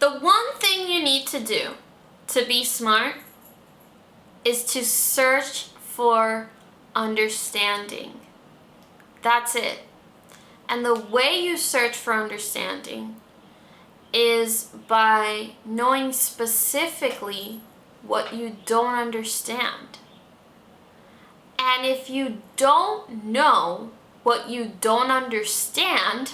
The one thing you need to do to be smart is to search for understanding. That's it. And the way you search for understanding is by knowing specifically what you don't understand. And if you don't know what you don't understand,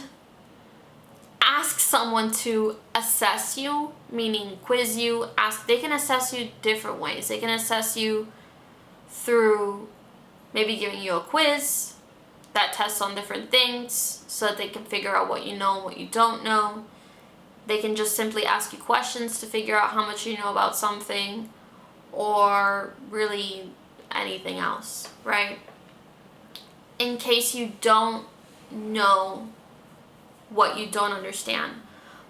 ask someone to assess you, meaning quiz you. They can assess you different ways. They can assess you through maybe giving you a quiz that tests on different things so that they can figure out what you know and what you don't know. They can just simply ask you questions to figure out how much you know about something, or really anything else, right? In case you don't know what you don't understand.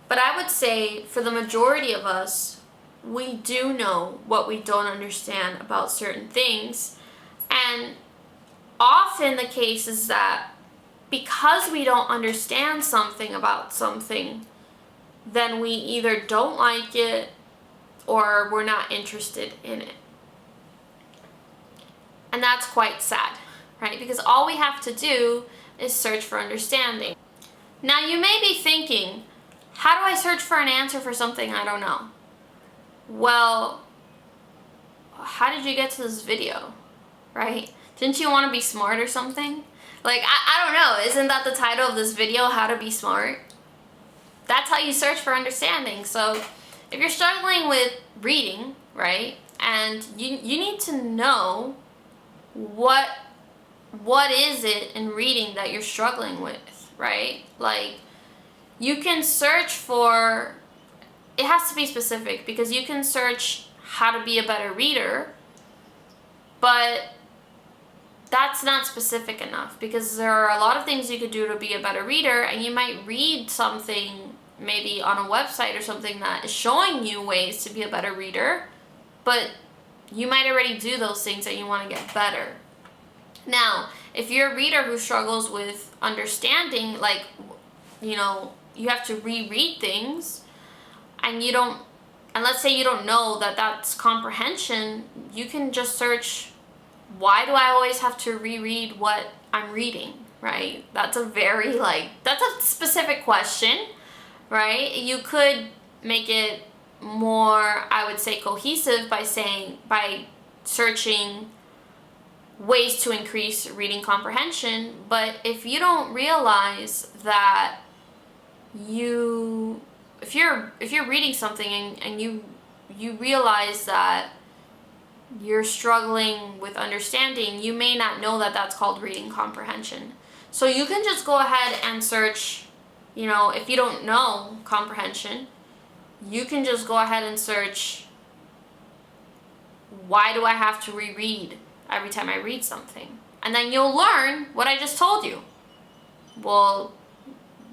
But I would say for the majority of us, we do know what we don't understand about certain things. And often the case is that because we don't understand something about something, then we either don't like it or we're not interested in it. And that's quite sad, right? Because all we have to do is search for understanding. Now you may be thinking, how do I search for an answer for something I don't know? Well, how did you get to this video, right? Didn't you want to be smart or something? Like, I don't know, isn't that the title of this video, How to Be Smart? That's how you search for understanding. So if you're struggling with reading, right, and you need to know what is it in reading that you're struggling with, right? Like, you can search for, it has to be specific, because you can search how to be a better reader, but that's not specific enough, because there are a lot of things you could do to be a better reader, and you might read something maybe on a website or something that is showing you ways to be a better reader, but you might already do those things and you want to get better. Now, if you're a reader who struggles with understanding, like, you know, you have to reread things, and let's say you don't know that that's comprehension, you can just search, why do I always have to reread what I'm reading, right? That's a very, that's a specific question, right? You could make it more, I would say, cohesive by searching ways to increase reading comprehension. But if you don't realize that if you're reading something and you realize that you're struggling with understanding, you may not know that that's called reading comprehension. So you can just go ahead and search, you know, if you don't know comprehension, you can just go ahead and search, why do I have to reread every time I read something? And then you'll learn what I just told you. Well,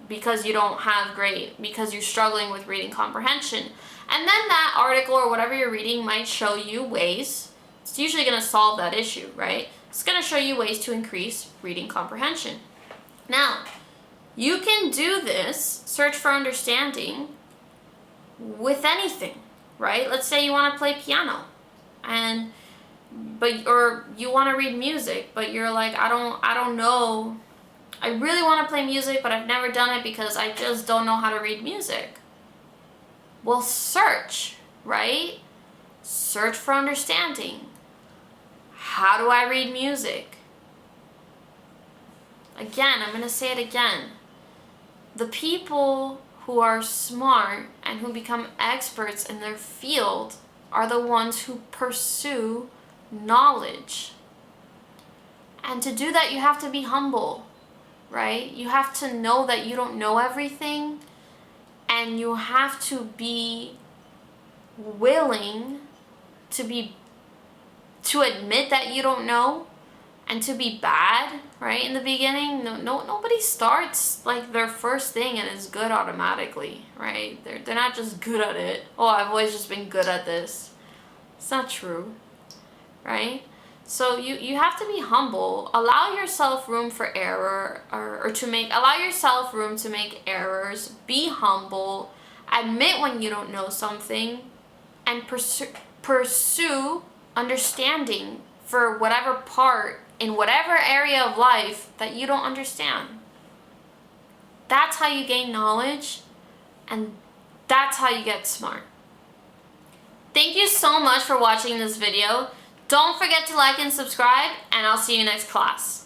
because you're struggling with reading comprehension. And then that article or whatever you're reading might show you ways. It's usually going to solve that issue, right? It's going to show you ways to increase reading comprehension. Now, you can do this, search for understanding, with anything, right? Let's say you want to play piano, or you want to read music, but you're like, I don't know. I really want to play music, but I've never done it because I just don't know how to read music. Well, search, right? Search for understanding. How do I read music? Again, I'm going to say it again. The people who are smart and who become experts in their field are the ones who pursue knowledge. And to do that, you have to be humble, right? You have to know that you don't know everything, and you have to be willing to admit that you don't know, and to be bad, right? In the beginning, nobody starts like their first thing and is good automatically, right? They're not just good at it. Oh, I've always just been good at this. It's not true, right? So you have to be humble. Allow yourself room for error, allow yourself room to make errors. Be humble admit when you don't know something, and pursue understanding for whatever part in whatever area of life that you don't understand. That's how you gain knowledge, and that's how you get smart. Thank you so much for watching this video. Don't forget to like and subscribe, and I'll see you next class.